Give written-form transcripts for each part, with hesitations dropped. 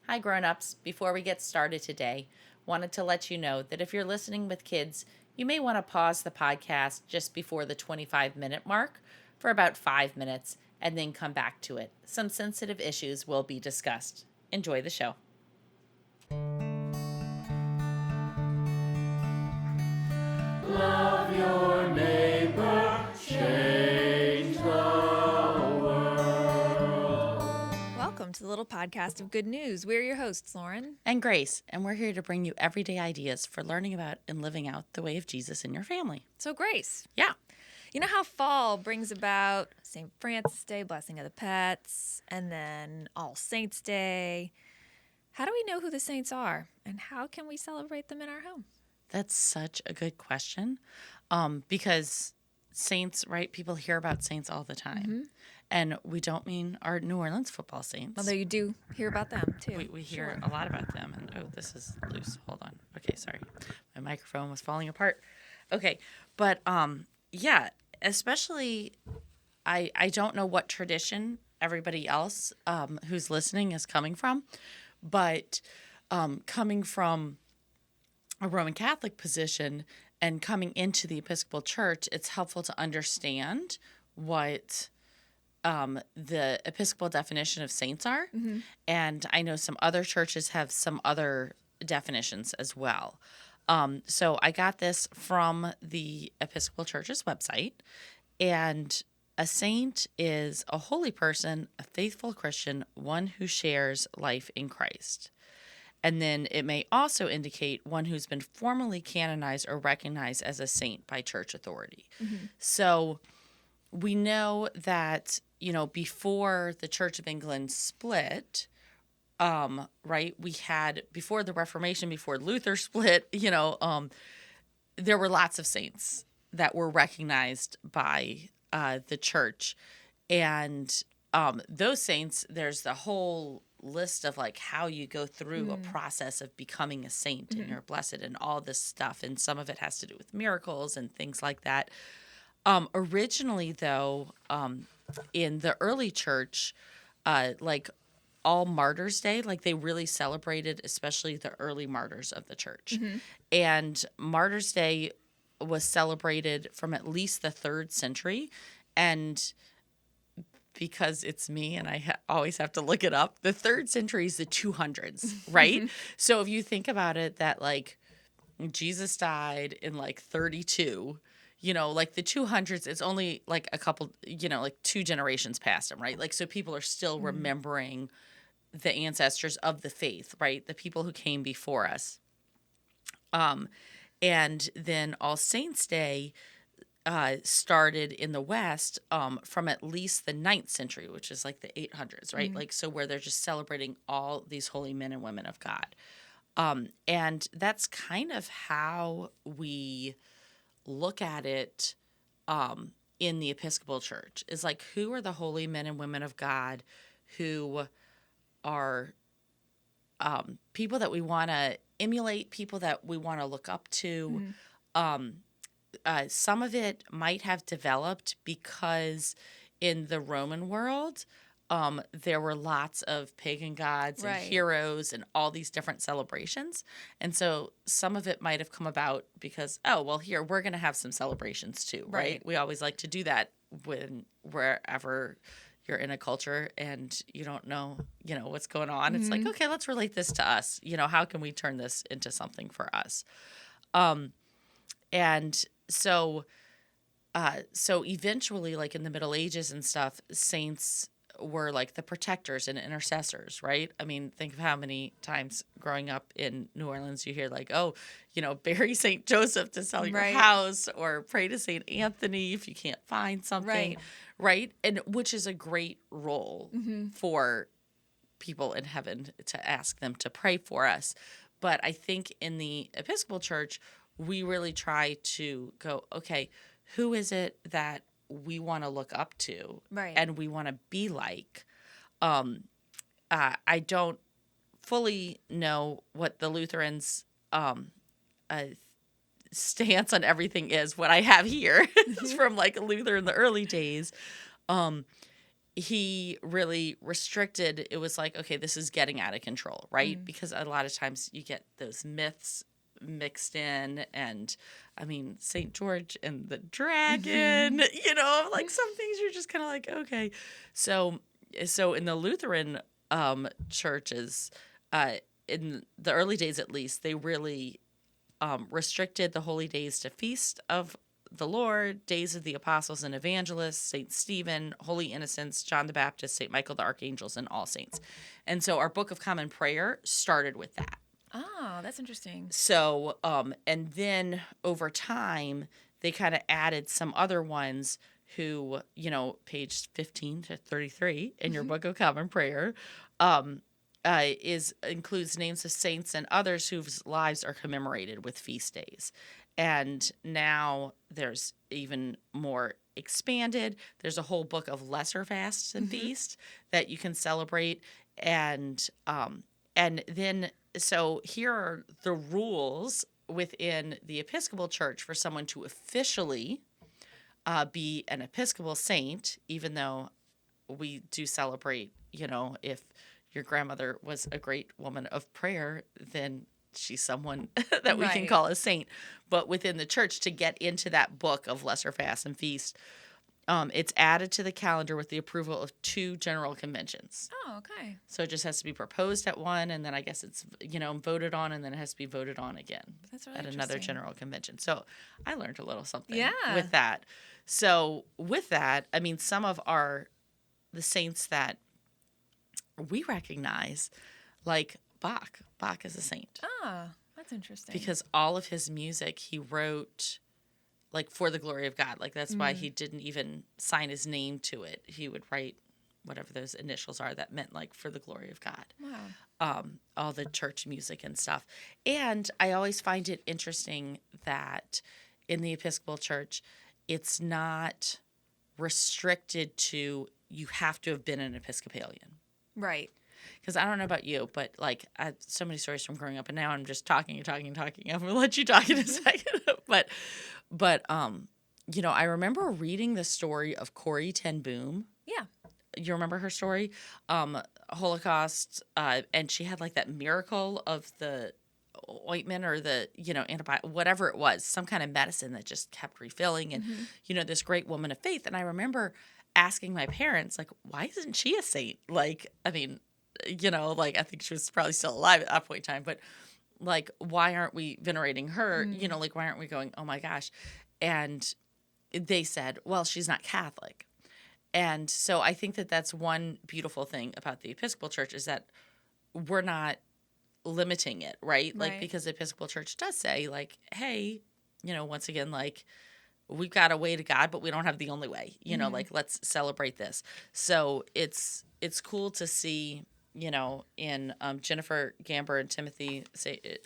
Hi, grown-ups. Before we get started today, wanted to let you know that if you're listening with kids, you may want to pause the podcast just before the 25-minute mark for about 5 minutes and then come back to it. Some sensitive issues will be discussed. Enjoy the show. Love your neighbor, change the world. Welcome to the little podcast of good news. We're your hosts, Lauren And Grace, and we're here to bring you everyday ideas for learning about and living out the way of Jesus in your family. So, Grace, Yeah. you know how fall brings about St. Francis Day, Blessing of the Pets, and then All Saints Day? How do we know who the saints are, and how can we celebrate them in our home? That's such a good question, because saints, right? People hear about saints all the time, and we don't mean our New Orleans football saints. Although you do hear about them, too. We hear a lot about them, and oh, this is loose. Hold on. Okay, sorry, my microphone was falling apart. Okay, but yeah, especially I don't know what tradition everybody else who's listening is coming from, but coming from a Roman Catholic position and coming into the Episcopal Church, it's helpful to understand what the Episcopal definition of saints are. And I know some other churches have some other definitions as well. So I got this from the Episcopal Church's website. And a saint is a holy person, a faithful Christian, one who shares life in Christ. And then it may also indicate one who's been formally canonized or recognized as a saint by church authority. So we know that, before the Church of England split, right, we had, before the Reformation, before Luther split, there were lots of saints that were recognized by the church. And those saints, there's the whole list of like how you go through a process of becoming a saint and you're blessed and all this stuff. And some of it has to do with miracles and things like that. Originally, though, in the early church, like all Martyrs' Day, like they really celebrated, especially the early martyrs of the church. And Martyrs' Day was celebrated from at least the 3rd century. And because it's me and I always have to look it up, the 3rd century is the 200s, right? So if you think about it, that like Jesus died in like 32, like the 200s, it's only like a couple, like 2 generations past him, right? Like, so people are still remembering the ancestors of the faith, right? The people who came before us. And then All Saints' Day started in the West from at least the 9th century, which is like the 800s, right? Like, so where they're just celebrating all these holy men and women of God. And that's kind of how we look at it in the Episcopal Church, is like, who are the holy men and women of God who are people that we want to emulate, people that we want to look up to. Some of it might have developed because in the Roman world, there were lots of pagan gods and heroes and all these different celebrations. And so some of it might have come about because, here, we're going to have some celebrations too, right? We always like to do that wherever you're in a culture and you don't know, what's going on. It's like, okay, let's relate this to us. How can we turn this into something for us? And so eventually, like in the Middle Ages and stuff, saints were like the protectors and intercessors, right? I mean, think of how many times growing up in New Orleans you hear like, bury St. Joseph to sell your house, or pray to St. Anthony if you can't find something, right? And which is a great role for people in heaven to ask them to pray for us. But I think in the Episcopal Church, we really try to go, okay, who is it that we want to look up to and we want to be like? I don't fully know what the Lutherans' stance on everything is. What I have here is from like Luther in the early days, he really restricted. It was like, okay, this is getting out of control, right? Because a lot of times you get those myths mixed in, and I mean, St. George and the dragon, like some things you're just kind of like, okay. So in the Lutheran churches, in the early days at least, they really restricted the holy days to Feast of the Lord, Days of the Apostles and Evangelists, St. Stephen, Holy Innocents, John the Baptist, St. Michael the Archangels, and All Saints. And so our Book of Common Prayer started with that. Oh, that's interesting. So, and then over time, they kind of added some other ones who, page 15 to 33 in your Book of Common Prayer, includes names of saints and others whose lives are commemorated with feast days. And now there's even more expanded. There's a whole book of lesser fasts and feasts that you can celebrate. And then, so here are the rules within the Episcopal Church for someone to officially be an Episcopal saint, even though we do celebrate, if your grandmother was a great woman of prayer, then she's someone that we can call a saint. But within the church, to get into that book of lesser fasts and feasts, it's added to the calendar with the approval of 2 general conventions. Oh, okay. So it just has to be proposed at one, and then I guess it's, voted on, and then it has to be voted on again That's really at another interesting. general convention. So I learned a little something Yeah. with that. So with that, I mean, some of the saints that we recognize, like Bach. Bach is a saint. Ah, that's interesting. Because all of his music he wrote like for the glory of God. Like that's why he didn't even sign his name to it. He would write whatever those initials are that meant like for the glory of God. Wow. All the church music and stuff. And I always find it interesting that in the Episcopal Church, it's not restricted to you have to have been an Episcopalian. Right. Because I don't know about you, but like I have so many stories from growing up, and now I'm just talking. I'm gonna let you talk in a second. but I remember reading the story of Corrie Ten Boom. Yeah. You remember her story? Holocaust, and she had like that miracle of the ointment or the antibiotic, whatever it was, some kind of medicine that just kept refilling, and this great woman of faith. And I remember asking my parents, like, why isn't she a saint? Like, I mean, like I think she was probably still alive at that point in time, but like, why aren't we venerating her? Like, why aren't we going, oh my gosh? And they said, well, she's not Catholic. And so I think that that's one beautiful thing about the Episcopal Church is that we're not limiting it, right? Like, because the Episcopal Church does say, like, hey, once again, like, we've got a way to God, but we don't have the only way, like, let's celebrate this. So it's cool to see, in Jennifer Gamber and Timothy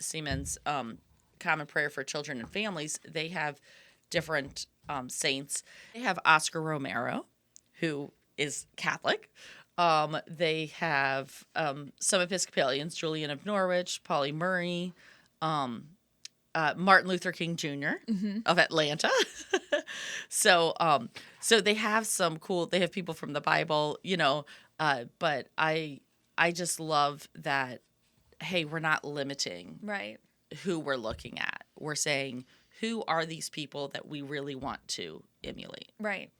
Siemens' Common Prayer for Children and Families, they have different saints. They have Oscar Romero, who is Catholic. They have some Episcopalians, Julian of Norwich, Polly Murray, Martin Luther King Jr. Of Atlanta. So they have some cool. They have people from the Bible, but I just love that. Hey, we're not limiting who we're looking at. We're saying who are these people that we really want to emulate. Right.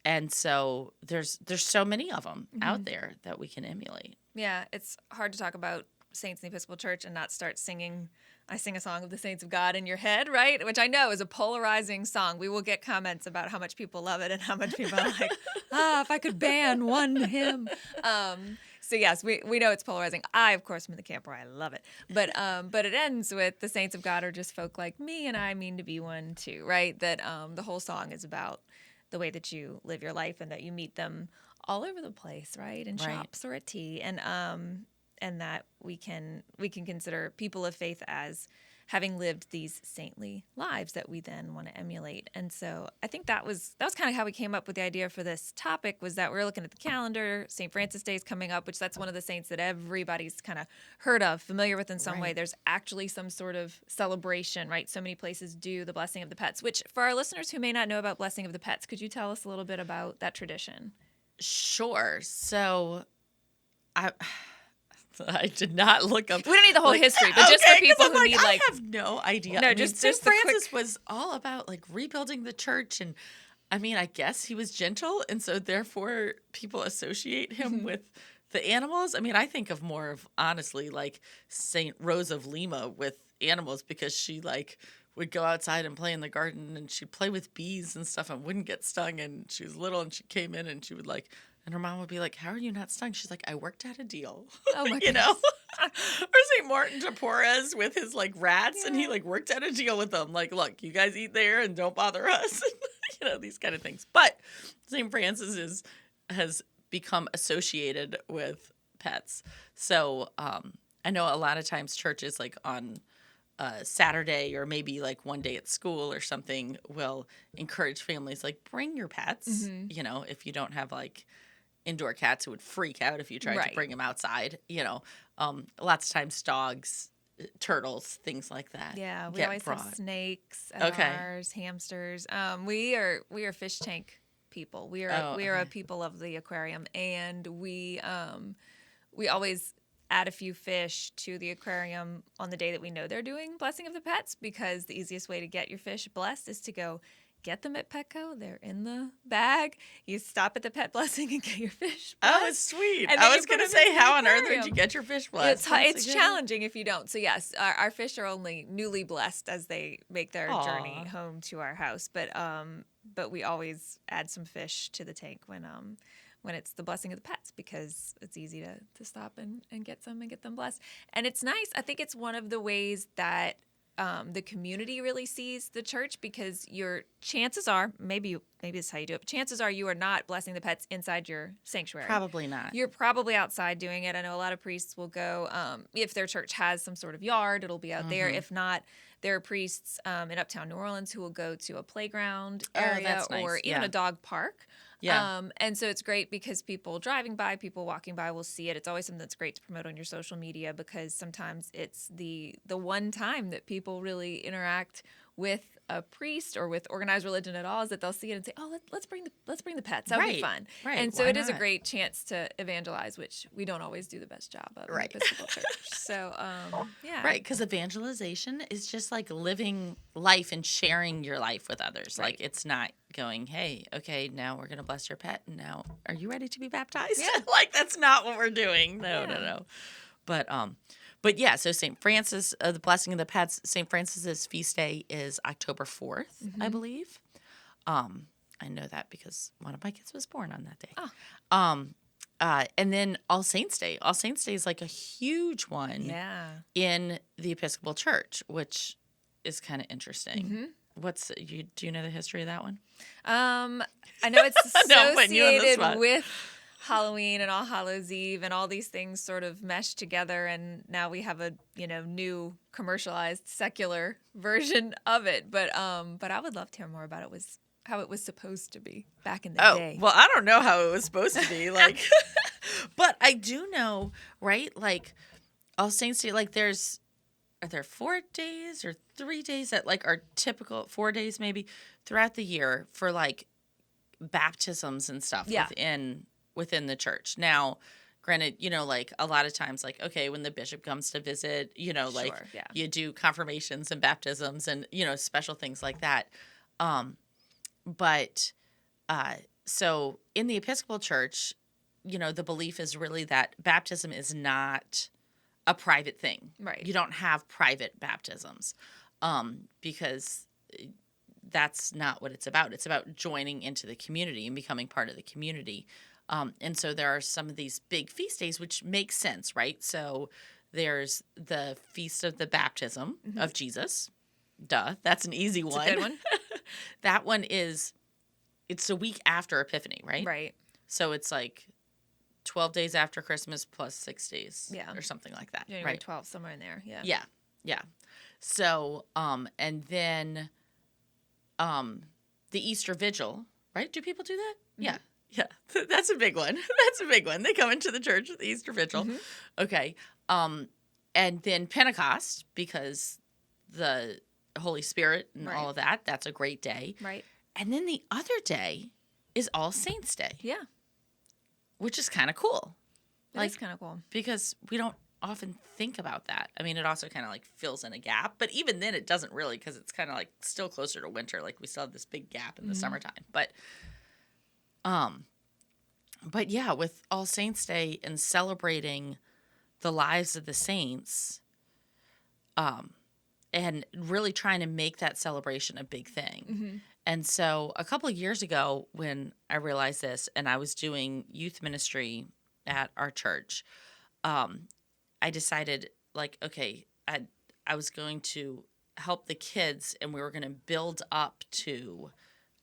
And so there's so many of them out there that we can emulate. Yeah, it's hard to talk about saints in the Episcopal Church and not start singing I Sing a Song of the Saints of God in your head, right? Which I know is a polarizing song. We will get comments about how much people love it and how much people are like, if I could ban one hymn. So yes, we know it's polarizing. I, of course, am in the camp where I love it. But it ends with the saints of God are just folk like me and I mean to be one too, right? That the whole song is about the way that you live your life and that you meet them all over the place, right? In shops or at tea. And that we can consider people of faith as having lived these saintly lives that we then want to emulate. And so I think that was kind of how we came up with the idea for this topic, was that we're looking at the calendar. St. Francis Day is coming up, which that's one of the saints that everybody's kind of heard of, familiar with in some way. There's actually some sort of celebration, right? So many places do the blessing of the pets, which for our listeners who may not know about blessing of the pets, could you tell us a little bit about that tradition? Sure. So I I did not look up. We don't need the whole like, history, but just for okay, 'cause people I'm who need like I have no idea. No, I mean, just St. the quick. Francis was all about like rebuilding the church, and I mean, I guess he was gentle, and so therefore people associate him with the animals. I mean, I think of more of honestly like Saint Rose of Lima with animals because she like would go outside and play in the garden and she'd play with bees and stuff and wouldn't get stung, and she was little and she came in and she would like and her mom would be like, "How are you not stung?" She's like, "I worked out a deal." Oh my you know? goodness. Or St. Martin de Porres with his like rats and he like worked out a deal with them. Like, look, you guys eat there and don't bother us. These kind of things. But St. Francis has become associated with pets. So I know a lot of times churches like on Saturday or maybe like one day at school or something will encourage families like bring your pets, if you don't have like indoor cats who would freak out if you tried to bring them outside, lots of times dogs, turtles, things like that. Yeah, we get always have brought. snakes at ours, hamsters. We are fish tank people. We are a people of the aquarium, and we always add a few fish to the aquarium on the day that we know they're doing blessing of the pets, because the easiest way to get your fish blessed is to go get them at Petco. They're in the bag. You stop at the pet blessing and get your fish blessed. Oh, it's sweet. And I then was you going put to 'em in say, the how on earth would aquarium. you get your fish blessed? It's challenging if you don't. So yes, our fish are only newly blessed as they make their journey home to our house. But we always add some fish to the tank when it's the blessing of the pets, because it's easy to stop and get some and get them blessed. And it's nice. I think it's one of the ways that the community really sees the church, because your chances are, maybe this is how you do it, but chances are you are not blessing the pets inside your sanctuary. Probably not. You're probably outside doing it. I know a lot of priests will go, if their church has some sort of yard, it'll be out there. If not, there are priests in Uptown New Orleans who will go to a playground area that's nice. or even Yeah. a dog park. Yeah. And so it's great because people driving by, people walking by will see it. It's always something that's great to promote on your social media, because sometimes it's the one time that people really interact with a priest or with organized religion at all, is that they'll see it and say, "Oh, let's bring the pets. That would be fun." Right. And so Why it is a not? great chance to evangelize, which we don't always do the best job of in Right. the Episcopal Church. So yeah, Right, because evangelization is just like living life and sharing your life with others. Right. Like, it's not going, "Hey, okay, now we're going to bless your pet, and now are you ready to be baptized?" Yeah. Like, that's not what we're doing. Yeah. No. But yeah, so St. Francis, the blessing of the pets, St. Francis's feast day is October 4th, I believe. I know that because one of my kids was born on that day. Oh. And then All Saints Day. All Saints Day is like a huge one Yeah. in the Episcopal Church, which is kind of interesting. Do you know the history of that one? I know it's No, I'm putting you on the associated spot. with Halloween and All Hallows Eve, and all these things sort of mesh together, and now we have a new commercialized secular version of it. But I would love to hear more about it. How it was supposed to be back in the day. Well, I don't know how it was supposed to be, like, but I do know, right? Like, All Saints Day, like, are there 4 days or 3 days that like are typical, 4 days maybe throughout the year for like baptisms and stuff Yeah. within the church. Now, granted, like a lot of times, like, okay, when the bishop comes to visit, like Sure, yeah. you do confirmations and baptisms and, special things like that. But so in the Episcopal Church, the belief is really that baptism is not a private thing. Right. You don't have private baptisms because that's not what it's about. It's about joining into the community and becoming part of the community. And so there are some of these big feast days, which makes sense, right? So there's the Feast of the Baptism of Jesus. Duh, that's an easy one. It's a good one. That one it's a week after Epiphany, right? Right. So it's like 12 days after Christmas plus 6 days, Yeah. or something like that, January right? 12th, somewhere in there. Yeah. Yeah. So, and then, the Easter Vigil, right? Do people do that? Yeah. That's a big one. They come into the church at the Easter Vigil. Okay. And then Pentecost, because the Holy Spirit and all of that, that's a great day. Right. And then the other day is All Saints Day. Yeah. which is kind of cool. It's kind of cool. Because we don't often think about that. I mean, it also kind of like fills in a gap, but even then it doesn't really, because it's kind of like still closer to winter. Like we still have this big gap in the summertime. But yeah, with All Saints Day and celebrating the lives of the saints, and really trying to make that celebration a big thing. And so a couple of years ago when I realized this and I was doing youth ministry at our church, I decided like, okay, I was going to help the kids and we were going to build up to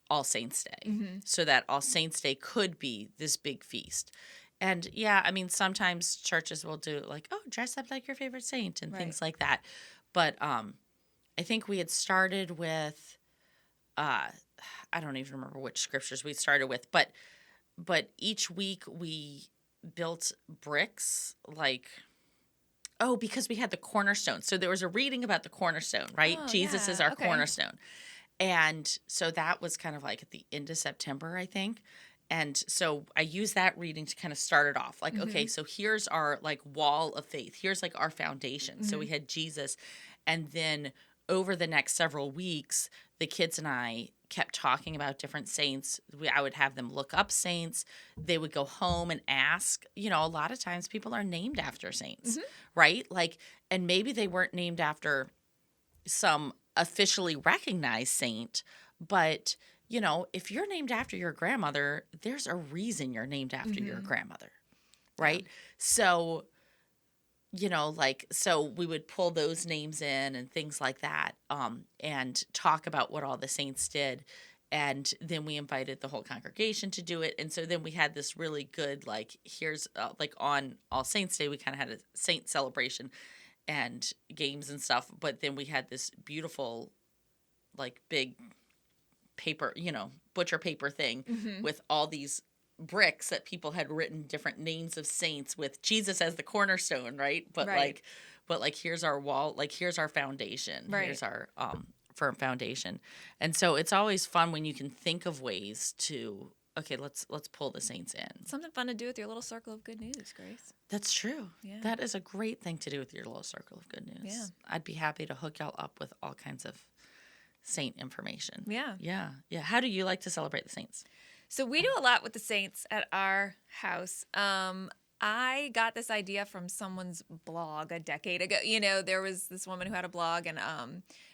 All Saints Day so that All Saints Day could be this big feast. And yeah, I mean, sometimes churches will do like, oh, dress up like your favorite saint and things like that. But I think we had started with, I don't even remember which scriptures we started with, but each week we built bricks like, oh, because we had the cornerstone. So there was a reading about the cornerstone, right? Oh, Jesus yeah. is our Okay. cornerstone. And so that was kind of like at the end of September, I think. And so I used that reading to kind of start it off. Like, okay, so here's our like wall of faith. Here's like our foundation. So we had Jesus. And then over the next several weeks, the kids and I kept talking about different saints. I would have them look up saints. They would go home and ask. You know, a lot of times people are named after saints, right? Like, and maybe they weren't named after some officially recognized saint, but you know, if you're named after your grandmother, there's a reason you're named after your grandmother, right? So, you know, like, so we would pull those names in and things like that, and talk about what all the saints did. And then we invited the whole congregation to do it. And so then we had this really good, like, here's, like, on All Saints Day, we kind of had a saint celebration and games and stuff. But then we had this beautiful, like, big paper, you know, butcher paper thing with all these bricks that people had written different names of saints with Jesus as the cornerstone, right? But like here's our wall, like here's our foundation, here's our firm foundation. And so it's always fun when you can think of ways to, okay, let's pull the saints in. Something fun to do with your little circle of good news, Grace. That's true. Yeah. That is a great thing to do with your little circle of good news. Yeah. I'd be happy to hook y'all up with all kinds of saint information. Yeah. Yeah. How do you like to celebrate the saints? So we do a lot with the saints at our house. I got this idea from someone's blog a decade ago. You know, there was this woman who had a blog, and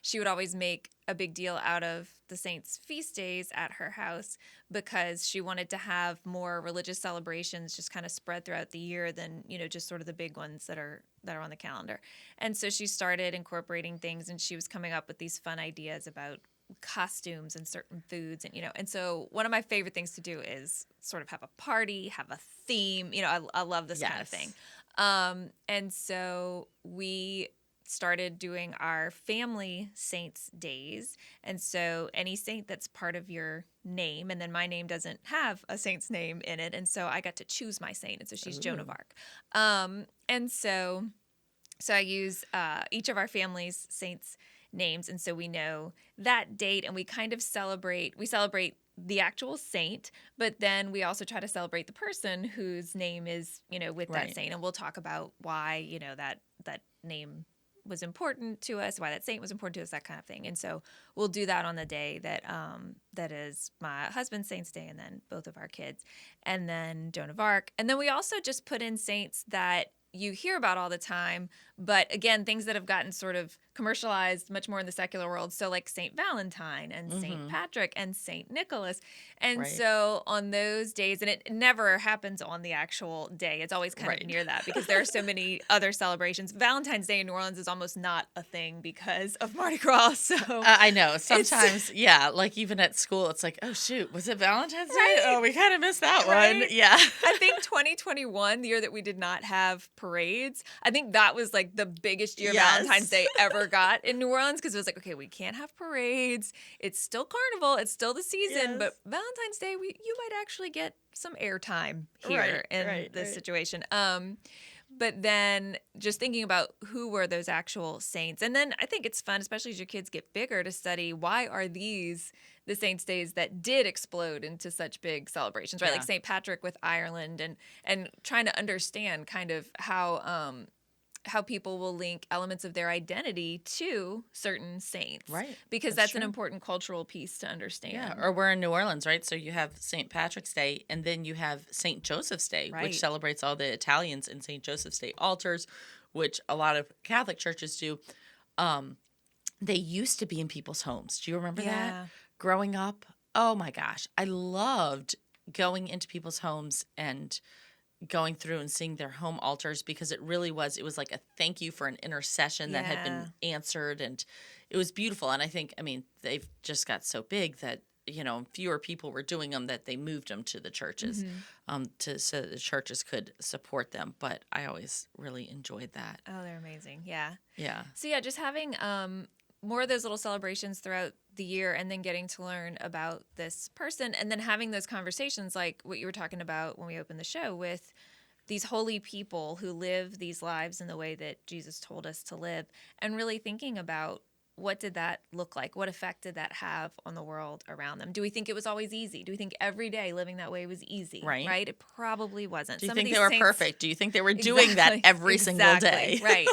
she would always make a big deal out of the saints' feast days at her house because she wanted to have more religious celebrations just kind of spread throughout the year than, you know, just sort of the big ones that are on the calendar. And so she started incorporating things, and she was coming up with these fun ideas about costumes and certain foods, and you know, and so one of my favorite things to do is sort of have a party, have a theme. You know, I love this kind of thing. And so we started doing our family saints days, and so any saint that's part of your name, and then my name doesn't have a saint's name in it, and so I got to choose my saint, and so she's Joan of Arc. And so I use each of our family's saints' names, and so we know that date, and we kind of celebrate the actual saint, but then we also try to celebrate the person whose name is, you know, with that saint, and we'll talk about why, you know, that name was important to us, why that saint was important to us, that kind of thing. And so we'll do that on the day that that is my husband's saint's day, and then both of our kids, and then Joan of Arc. And then we also just put in saints that you hear about all the time, but again, things that have gotten sort of commercialized much more in the secular world. So like Saint Valentine and Saint Patrick and Saint Nicholas. And so on those days, and it never happens on the actual day, it's always kind of near that because there are so many other celebrations. Valentine's Day in New Orleans is almost not a thing because of Mardi Gras. So I know sometimes, like even at school, it's like, oh shoot, was it Valentine's Day? Oh, we kind of missed that one. Yeah. I think 2021, the year that we did not have parades, I think that was like the biggest year Valentine's Day ever got in New Orleans, because it was like, okay, we can't have parades. It's still Carnival. It's still the season. But Valentine's Day, you might actually get some airtime here in this situation. But then just thinking about who were those actual saints. And then I think it's fun, especially as your kids get bigger, to study why are these the saints' days that did explode into such big celebrations, right? Yeah. Like St. Patrick with Ireland, and trying to understand kind of how people will link elements of their identity to certain saints. Right. Because That's that's an true. important cultural piece to understand. Yeah, or we're in New Orleans, right? So you have St. Patrick's Day, and then you have St. Joseph's Day, Right. which celebrates all the Italians in St. Joseph's Day altars, which a lot of Catholic churches do. They used to be in people's homes. Do you remember Yeah. that? Growing up, oh my gosh, I loved going into people's homes and going through and seeing their home altars, because it was like a thank you for an intercession that had been answered, and it was beautiful. And I think, they've just got so big that, fewer people were doing them, that they moved them to the churches, so the churches could support them. But I always really enjoyed that. Oh, they're amazing. Yeah. Yeah. So yeah, just having more of those little celebrations throughout the year, and then getting to learn about this person, and then having those conversations like what you were talking about when we opened the show, with these holy people who live these lives in the way that Jesus told us to live, and really thinking about, what did that look like? What effect did that have on the world around them? Do we think it was always easy? Do we think every day living that way was easy? Right. It probably wasn't. Do you Some of think these they were saints- perfect? Do you think they were doing that every single day? Right.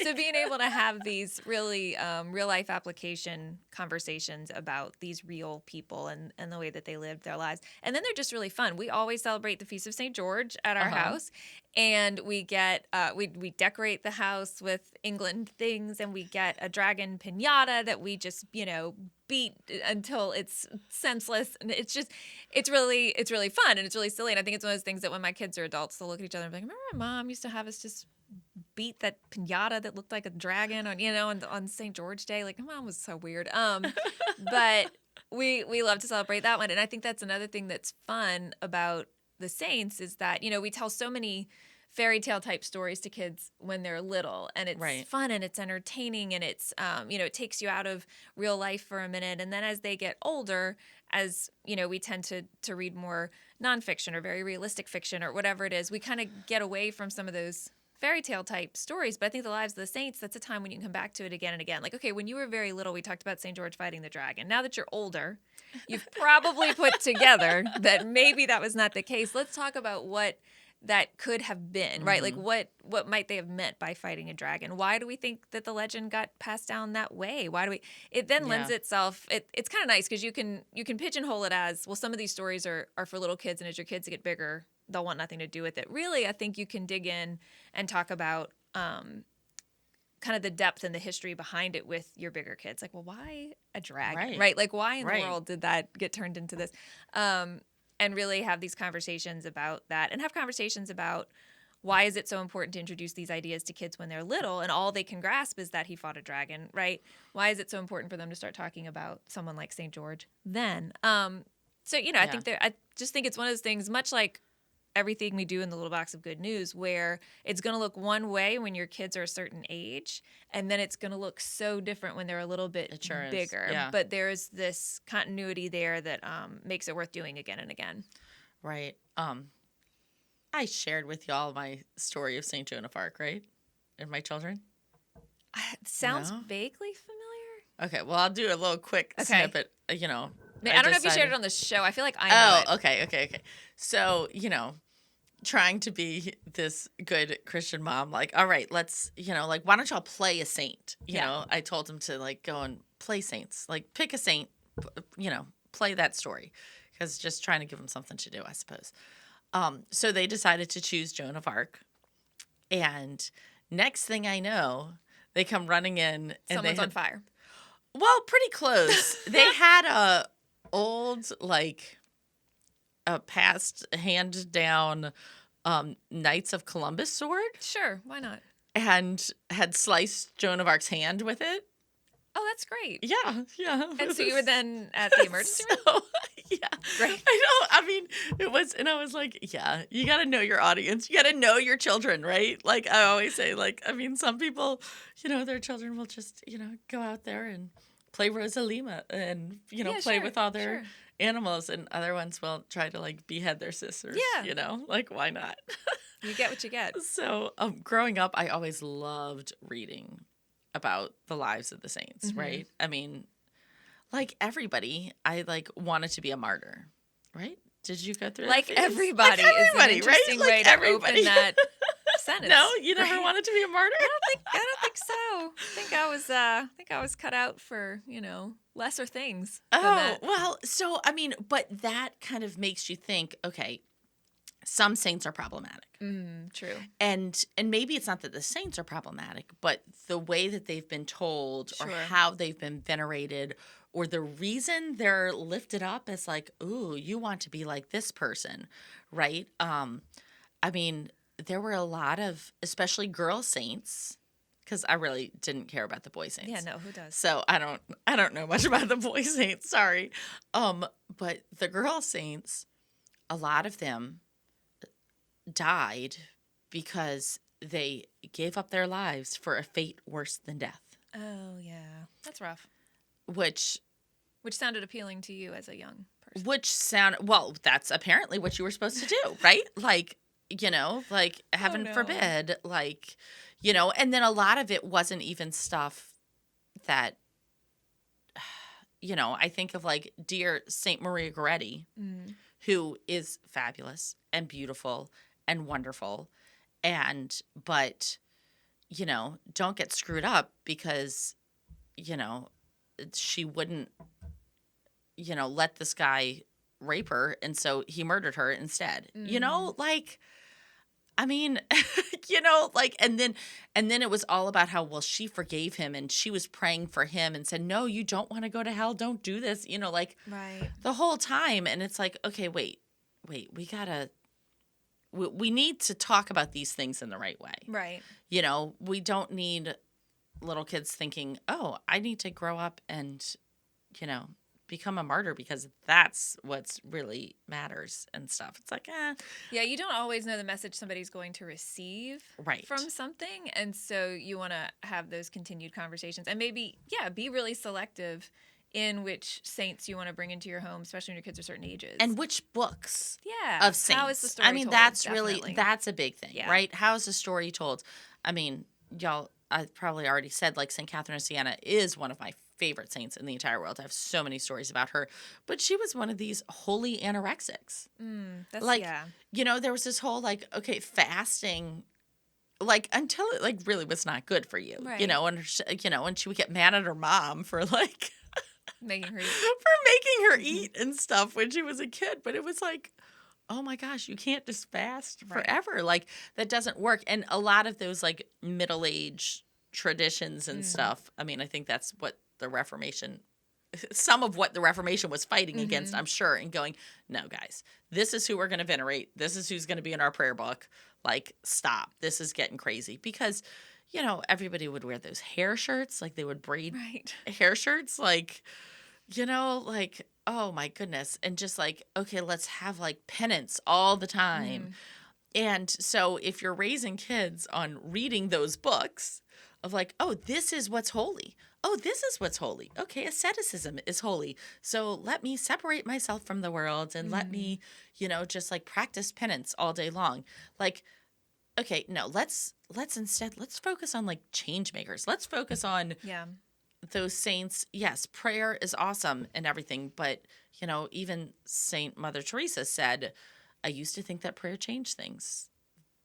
So being able to have these really real life application conversations about these real people and the way that they lived their lives. And then they're just really fun. We always celebrate the Feast of St. George at our house. And we get, we decorate the house with England things, and we get a dragon piñata that we just, beat until it's senseless. And it's really fun, and it's really silly. And I think it's one of those things that when my kids are adults, they'll look at each other and be like, remember my mom used to have us just beat that piñata that looked like a dragon on St. George Day? Like, my mom was so weird. But we love to celebrate that one. And I think that's another thing that's fun about the saints, is that, we tell so many fairy tale type stories to kids when they're little, and it's fun and it's entertaining, and it's it takes you out of real life for a minute. And then as they get older, as we tend to read more nonfiction or very realistic fiction or whatever it is, we kind of get away from some of those fairy tale type stories. But I think the lives of the saints, that's a time when you can come back to it again and again. Like, okay, when you were very little, we talked about St. George fighting the dragon. Now that you're older, you've probably put together that maybe that was not the case. Let's talk about what that could have been, right? Like, what might they have meant by fighting a dragon? Why do we think that the legend got passed down that way? It then lends itself, it's kind of nice, because you can pigeonhole it as, well, some of these stories are for little kids, and as your kids get bigger, they'll want nothing to do with it. Really, I think you can dig in and talk about kind of the depth and the history behind it with your bigger kids. Like, well, why a dragon, right? Like, why in the world did that get turned into this? And really have these conversations about that, and have conversations about, why is it so important to introduce these ideas to kids when they're little, and all they can grasp is that he fought a dragon, right? Why is it so important for them to start talking about someone like St. George then? I just think it's one of those things, much like everything we do in the little box of good news, where it's going to look one way when your kids are a certain age, and then it's going to look so different when they're a little bit bigger. Yeah. But there's this continuity there that makes it worth doing again and again. Right. I shared with y'all my story of St. Joan of Arc, right? And my children. It sounds No? vaguely familiar. Okay. Well, I'll do a little quick snippet. I don't know if you shared it on the show. I feel like I know it. Okay. So, trying to be this good Christian mom, like, all right, let's, why don't y'all play a saint? I told them to, go and play saints. Like, pick a saint, play that story. Because just trying to give them something to do, I suppose. So they decided to choose Joan of Arc. And next thing I know, they come running in. And Someone's on fire. Well, pretty close. They had a old, a passed hand down Knights of Columbus sword. Sure, why not? And had sliced Joan of Arc's hand with it. Oh, that's great. Yeah. And so you were then at the emergency room? Yeah. Great. It was, and I was like, yeah, you got to know your audience. You got to know your children, right? Like I always say, some people, their children will just, go out there and play Rosalima and, play with all their animals, and other ones will try to behead their sisters. Yeah. Why not? You get what you get. So, growing up, I always loved reading about the lives of the saints, right? I mean, like everybody, I like wanted to be a martyr, right? Did you go through Like that phase? everybody, Like everybody, is an interesting right? way Like to everybody. open that sentence. No, you never right? wanted to be a martyr? I don't think so. I think I was cut out for, lesser things than Oh, that. well, so I mean, but that kind of makes you think, okay, some saints are problematic. True. And maybe it's not that the saints are problematic, but the way that they've been told or Sure. how they've been venerated or the reason they're lifted up as like, ooh, you want to be like this person, right? I mean, there were a lot of, especially girl saints, because I really didn't care about the boy saints. Yeah, no, who does? So I don't know much about the boy saints, sorry. But the girl saints, a lot of them died because they gave up their lives for a fate worse than death, Oh, yeah. That's rough. which Which sounded appealing to you as a young person. well, that's apparently what you were supposed to do, right? Like, like heaven no. forbid, like, and then a lot of it wasn't even stuff that, I think of like dear Saint Maria Goretti, who is fabulous and beautiful and wonderful. But, don't get screwed up because, she wouldn't, let this guy rape her. And so he murdered her instead, like, I mean, like, and then it was all about how, well, she forgave him and she was praying for him and said, no, you don't want to go to hell. Don't do this, like Right. the whole time. And it's like, okay, wait, we need to talk about these things in the right way. Right. We don't need little kids thinking, oh, I need to grow up and, become a martyr because that's what's really matters and stuff. It's like, Yeah, you don't always know the message somebody's going to receive Right. from something. And so you want to have those continued conversations and maybe, be really selective in which saints you want to bring into your home, especially when your kids are certain ages. and which books yeah, of saints. how is the story I mean, told? that's Definitely. that's a big thing, Yeah. right? How is the story told? I mean, y'all, I probably already said, like, St. Catherine of Siena is one of my favorite saints in the entire world. I have so many stories about her, but she was one of these holy anorexics. That's, Like, yeah. there was this whole, like, okay, fasting, like, until it, like, really was not good for you, Right. and she would get mad at her mom for, like, Making her for making her eat and stuff when she was a kid. But it was like, oh my gosh, you can't just fast Right. forever. Like, that doesn't work. And a lot of those, like, middle age traditions and stuff, I mean, I think that's what the Reformation, some of what the Reformation was fighting against, I'm sure, and going, no, guys, this is who we're going to venerate. This is who's going to be in our prayer book. Like, stop. This is getting crazy. Because, everybody would wear those hair shirts. Like, they would braid right. hair shirts. Like, like, oh my goodness. And just like, okay, let's have like penance all the time. And so if you're raising kids on reading those books of like, oh, this is what's holy. Oh, this is what's holy. Okay, asceticism is holy. So let me separate myself from the world and let me, just like practice penance all day long. Like, okay, no, let's focus on like change makers. Let's focus on Yeah. those saints. Yes, prayer is awesome and everything, but even Saint Mother Teresa said, I used to think that prayer changed things.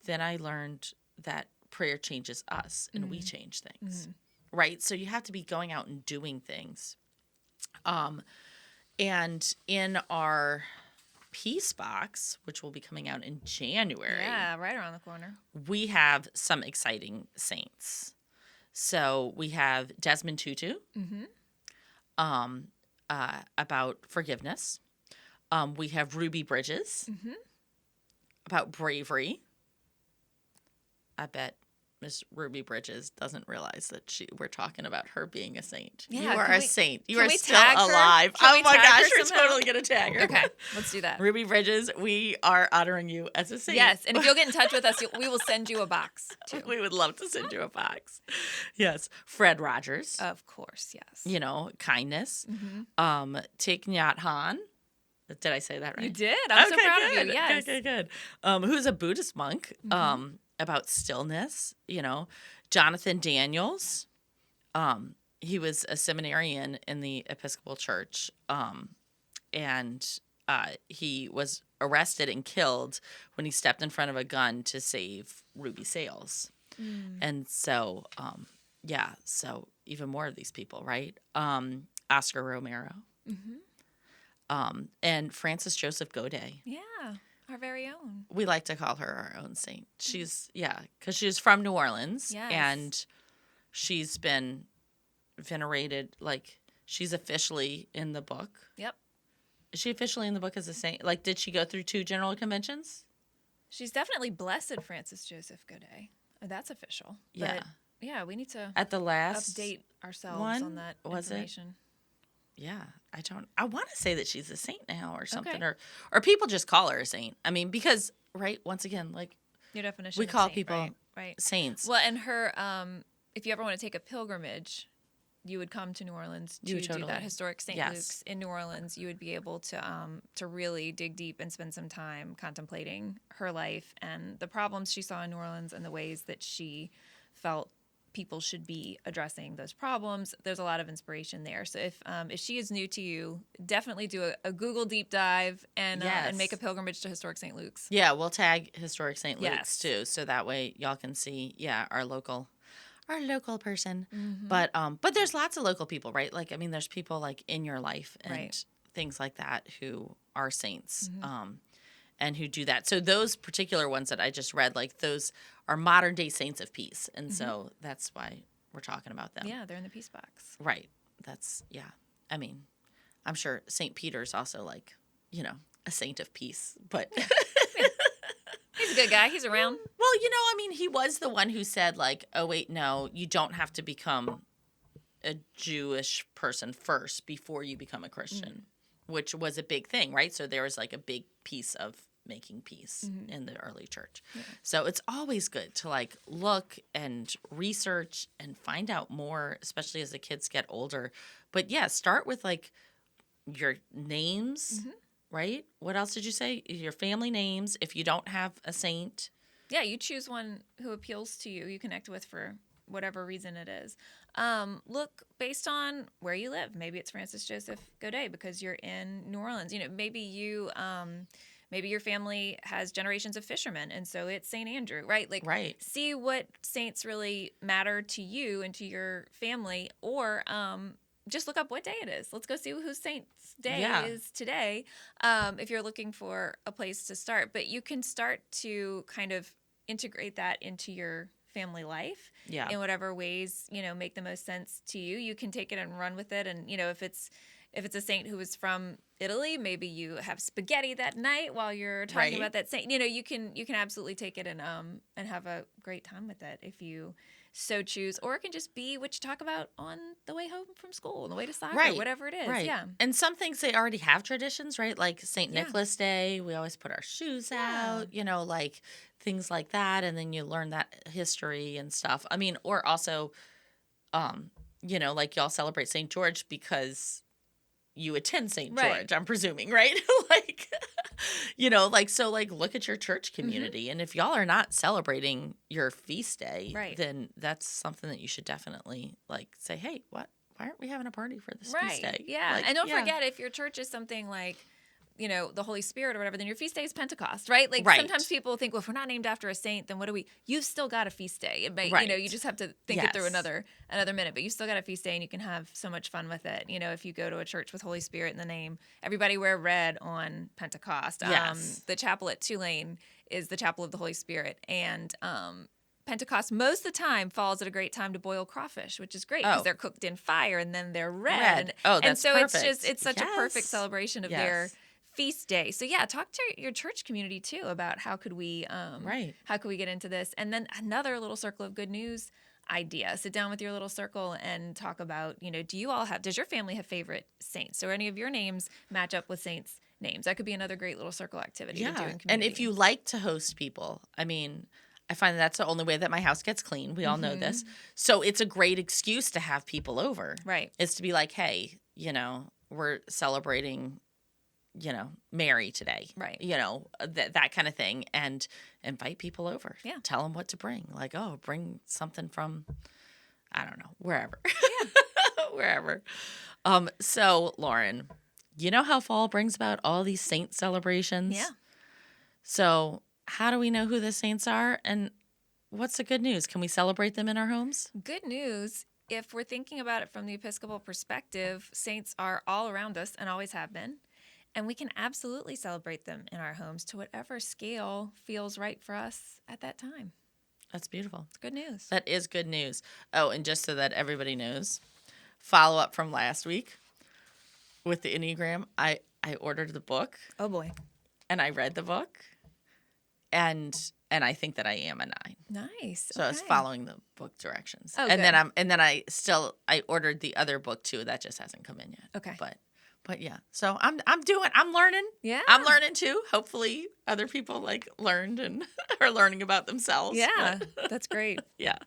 Then I learned that prayer changes us and we change things. Right? So you have to be going out and doing things. And in our Peace Box, which will be coming out in January, Yeah, right around the corner. we have some exciting saints. So we have Desmond Tutu, about forgiveness. We have Ruby Bridges, about bravery. I bet Miss Ruby Bridges doesn't realize that we're talking about her being a saint. Yeah, you are can a we- saint. You can are we still tag her? alive. Can Oh we my tag gosh, her we're somehow? totally gonna tag her. Okay, let's do that. Ruby Bridges, we are honoring you as a saint. Yes, and if you'll get in touch with us, we will send you a box too. We would love to send you a box. Yes. Fred Rogers. Of course, yes. Kindness. Thich Nhat Hanh, Did I say that right? You did. I'm so Okay, proud good. of you. Yes. Good. Who's a Buddhist monk, about stillness, Jonathan Daniels. He was a seminarian in the Episcopal Church, and he was arrested and killed when he stepped in front of a gun to save Ruby Sales. And so, so even more of these people, right? Oscar Romero. And Francis Joseph Godet. Yeah. Our very own. We like to call her our own saint. She's, because she's from New Orleans. Yes. And she's been venerated, like, she's officially in the book. Yep. Is she officially in the book as a saint? Like, did she go through 2 general conventions? She's definitely Blessed Francis Joseph Godet. Oh, that's official. Yeah. But yeah, we need to At the last update ourselves one, on that was it? information. Yeah, I want to say that she's a saint now or something, Okay. or people just call her a saint. I mean, because, right, once again, like, Your definition we of call saint, people right. saints. Well, and her, if you ever want to take a pilgrimage, you would come to New Orleans You to would do totally. that historic St. Yes. Luke's in New Orleans. You would be able to really dig deep and spend some time contemplating her life and the problems she saw in New Orleans and the ways that she felt people should be addressing those problems. There's a lot of inspiration there. So if she is new to you, definitely do a Google deep dive and Yes. make a pilgrimage to historic St. Luke's. Yeah, we'll tag historic St. Luke's Yes. too, so that way y'all can see, our local person. Mm-hmm. But there's lots of local people, right? Like, I mean, there's people like in your life and Right. things like that who are saints, and who do that. So those particular ones that I just read, like those are modern day saints of peace, and so that's why we're talking about them. Yeah, they're in the peace box. Right. That's I mean, I'm sure St. Peter's also like, a saint of peace, but He's a good guy. He's around. well, I mean, he was the one who said like, oh wait, no, you don't have to become a Jewish person first before you become a Christian, which was a big thing, right? So there was like a big piece of making peace in the early church. Yeah. So it's always good to like look and research and find out more, especially as the kids get older. But yeah, start with like your names, right? What else did you say? Your family names. If you don't have a saint. Yeah, you choose one who appeals to you, you connect with for whatever reason it is. Look based on where you live. Maybe it's Francis Joseph Godet because you're in New Orleans. Maybe maybe your family has generations of fishermen, and so it's St. Andrew, right? Like, Right. see what saints really matter to you and to your family, or just look up what day it is. Let's go see whose Saint's Day is today, if you're looking for a place to start. But you can start to kind of integrate that into your family life in whatever ways, make the most sense to you. You can take it and run with it. And, if it's a saint who is from Italy, maybe you have spaghetti that night while you're talking about that saint. You can absolutely take it and have a great time with it if you so choose. Or it can just be what you talk about on the way home from school, on the way to soccer, whatever it is. Right. Yeah. And some things they already have traditions, right? Like St. Nicholas Day, we always put our shoes out, like things like that. And then you learn that history and stuff. I mean, or also, like y'all celebrate St. George because you attend St. George, I'm presuming, right? So look at your church community. And if y'all are not celebrating your feast day, then that's something that you should definitely say, hey, why aren't we having a party for this feast day? Yeah. And don't forget, if your church is something like, the Holy Spirit or whatever, then your feast day is Pentecost, right? Sometimes people think, well, if we're not named after a saint, then what do we? You've still got a feast day. It may, you just have to think it through another minute, but you still got a feast day and you can have so much fun with it. If you go to a church with Holy Spirit in the name, everybody wear red on Pentecost. Yes. The chapel at Tulane is the chapel of the Holy Spirit. And, Pentecost most of the time falls at a great time to boil crawfish, which is great because they're cooked in fire and then they're red. Oh, that's and so perfect. it's such a perfect celebration of their feast day. So talk to your church community too about how could we get into this. And then another little circle of good news idea. Sit down with your little circle and talk about, does your family have favorite saints? Or any of your names match up with saints' names? That could be another great little circle activity to do in community. And if you like to host people, I mean, I find that's the only way that my house gets clean. We all know this. So it's a great excuse to have people over. Right. It's to be like, hey, we're celebrating Mary today. Right. That kind of thing. And invite people over. Yeah. Tell them what to bring. Like, oh, bring something from, I don't know, wherever. Yeah. Wherever. So, Lauren, you know how fall brings about all these saint celebrations? Yeah. So, how do we know who the saints are? And what's the good news? Can we celebrate them in our homes? Good news. If we're thinking about it from the Episcopal perspective, saints are all around us and always have been. And we can absolutely celebrate them in our homes to whatever scale feels right for us at that time. That's beautiful. It's good news. That is good news. Oh, and just so that everybody knows, follow up from last week with the Enneagram, I ordered the book Oh, boy. and I read the book, and I think that I am a 9. Nice. So I was Okay. following the book directions. Oh, and then good. I ordered the other book too. That just hasn't come in yet. Okay. But yeah. So I'm learning. Yeah. I'm learning too. Hopefully other people learned and are learning about themselves. Yeah. But, That's great. yeah.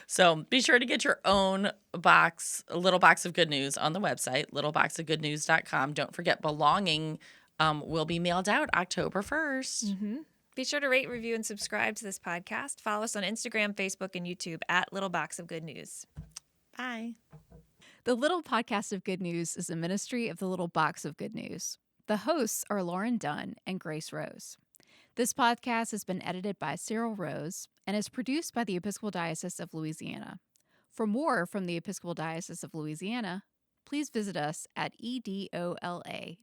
So be sure to get your own box, a little box of good news on the website, littleboxofgoodnews.com. Don't forget belonging will be mailed out October 1st. Mm-hmm. Be sure to rate, review, and subscribe to this podcast. Follow us on Instagram, Facebook, and YouTube at Little Box of Good News. Bye. The Little Podcast of Good News is a ministry of the Little Box of Good News. The hosts are Lauren Dunn and Grace Rose. This podcast has been edited by Cyril Rose and is produced by the Episcopal Diocese of Louisiana. For more from the Episcopal Diocese of Louisiana, please visit us at edola.org.